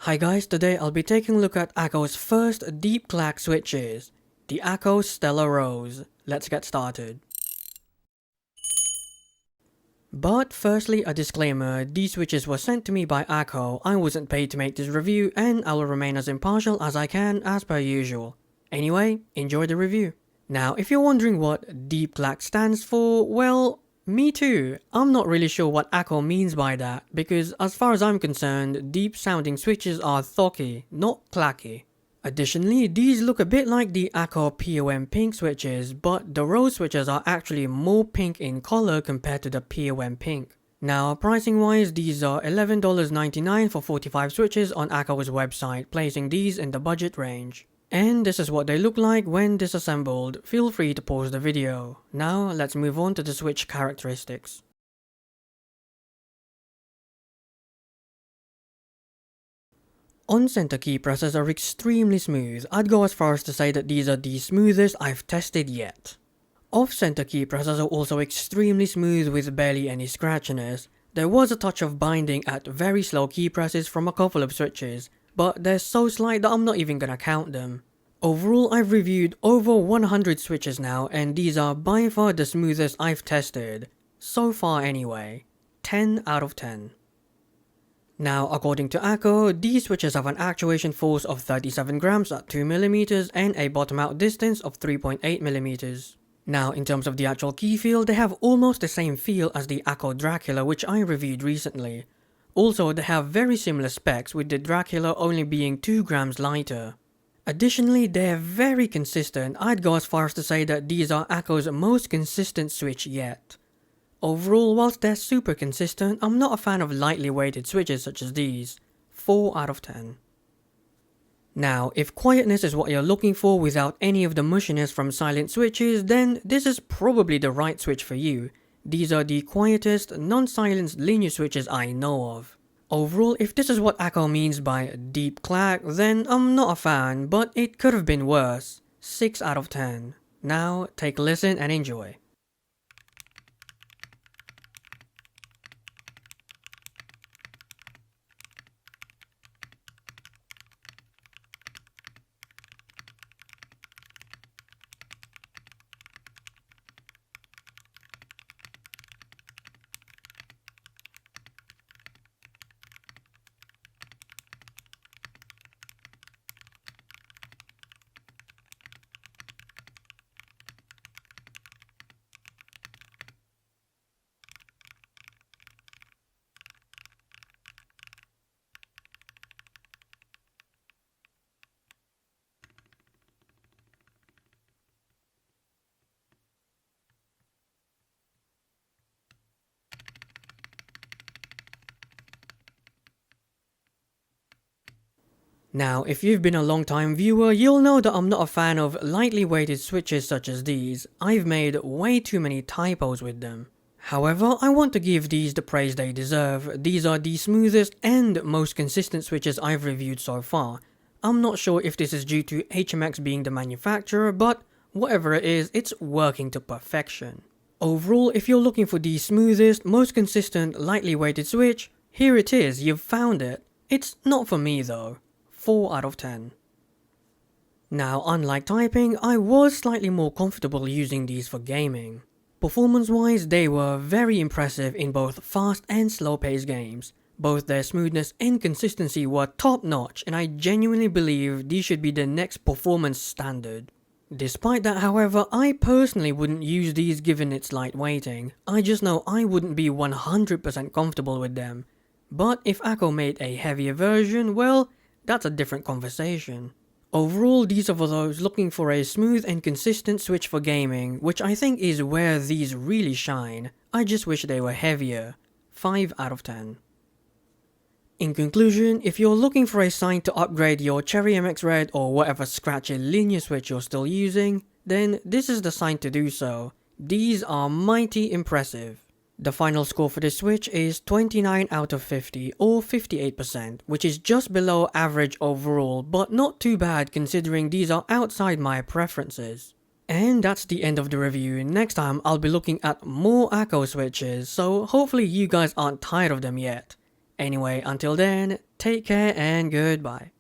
Hi guys, today I'll be taking a look at Akko's first deep clack switches, the Akko Stellar Rose. Let's get started. But firstly, a disclaimer, these switches were sent to me by Akko, I wasn't paid to make this review, and I will remain as impartial as I can as per usual. Anyway, enjoy the review. Now, if you're wondering what deep clack stands for, well, me too. I'm not really sure what Akko means by that, because as far as I'm concerned, deep sounding switches are thocky, not clacky. Additionally, these look a bit like the Akko POM pink switches, but the rose switches are actually more pink in color compared to the POM pink. Now, pricing wise, these are $11.99 for 45 switches on Akko's website, placing these in the budget range. And this is what they look like when disassembled. Feel free to pause the video. Now, let's move on to the switch characteristics. On-center key presses are extremely smooth. I'd go as far as to say that these are the smoothest I've tested yet. Off-center key presses are also extremely smooth with barely any scratchiness. There was a touch of binding at very slow key presses from a couple of switches, but they're so slight that I'm not even gonna count them. Overall, I've reviewed over 100 switches now, and these are by far the smoothest I've tested. So far anyway. 10 out of 10. Now, according to Akko, these switches have an actuation force of 37 grams at 2mm and a bottom out distance of 3.8mm. Now, in terms of the actual key feel, they have almost the same feel as the Akko Dracula, which I reviewed recently. Also, they have very similar specs, with the Dracula only being 2 grams lighter. Additionally, they're very consistent. I'd go as far as to say that these are Akko's most consistent switch yet. Overall, whilst they're super consistent, I'm not a fan of lightly weighted switches such as these. 4 out of 10. Now, if quietness is what you're looking for without any of the mushiness from silent switches, then this is probably the right switch for you. These are the quietest, non-silenced linear switches I know of. Overall, if this is what Akko means by deep clack, then I'm not a fan, but it could have been worse. 6 out of 10. Now, take a listen and enjoy. Now, if you've been a long time viewer, you'll know that I'm not a fan of lightly weighted switches such as these. I've made way too many typos with them. However, I want to give these the praise they deserve. These are the smoothest and most consistent switches I've reviewed so far. I'm not sure if this is due to HMX being the manufacturer, but whatever it is, it's working to perfection. Overall, if you're looking for the smoothest, most consistent, lightly weighted switch, here it is, you've found it. It's not for me though. 4 out of 10. Now, unlike typing, I was slightly more comfortable using these for gaming. Performance-wise, they were very impressive in both fast and slow-paced games. Both their smoothness and consistency were top-notch, and I genuinely believe these should be the next performance standard. Despite that, however, I personally wouldn't use these given its light weighting. I just know I wouldn't be 100% comfortable with them. But if Akko made a heavier version, well, that's a different conversation. Overall, these are for those looking for a smooth and consistent switch for gaming, which I think is where these really shine. I just wish they were heavier. 5 out of 10. In conclusion, if you're looking for a sign to upgrade your Cherry MX Red or whatever scratchy linear switch you're still using, then this is the sign to do so. These are mighty impressive. The final score for this switch is 29 out of 50 or 58%, which is just below average overall, but not too bad considering these are outside my preferences. And that's the end of the review. Next time I'll be looking at more Akko switches, so hopefully you guys aren't tired of them yet. Anyway, until then, take care and goodbye.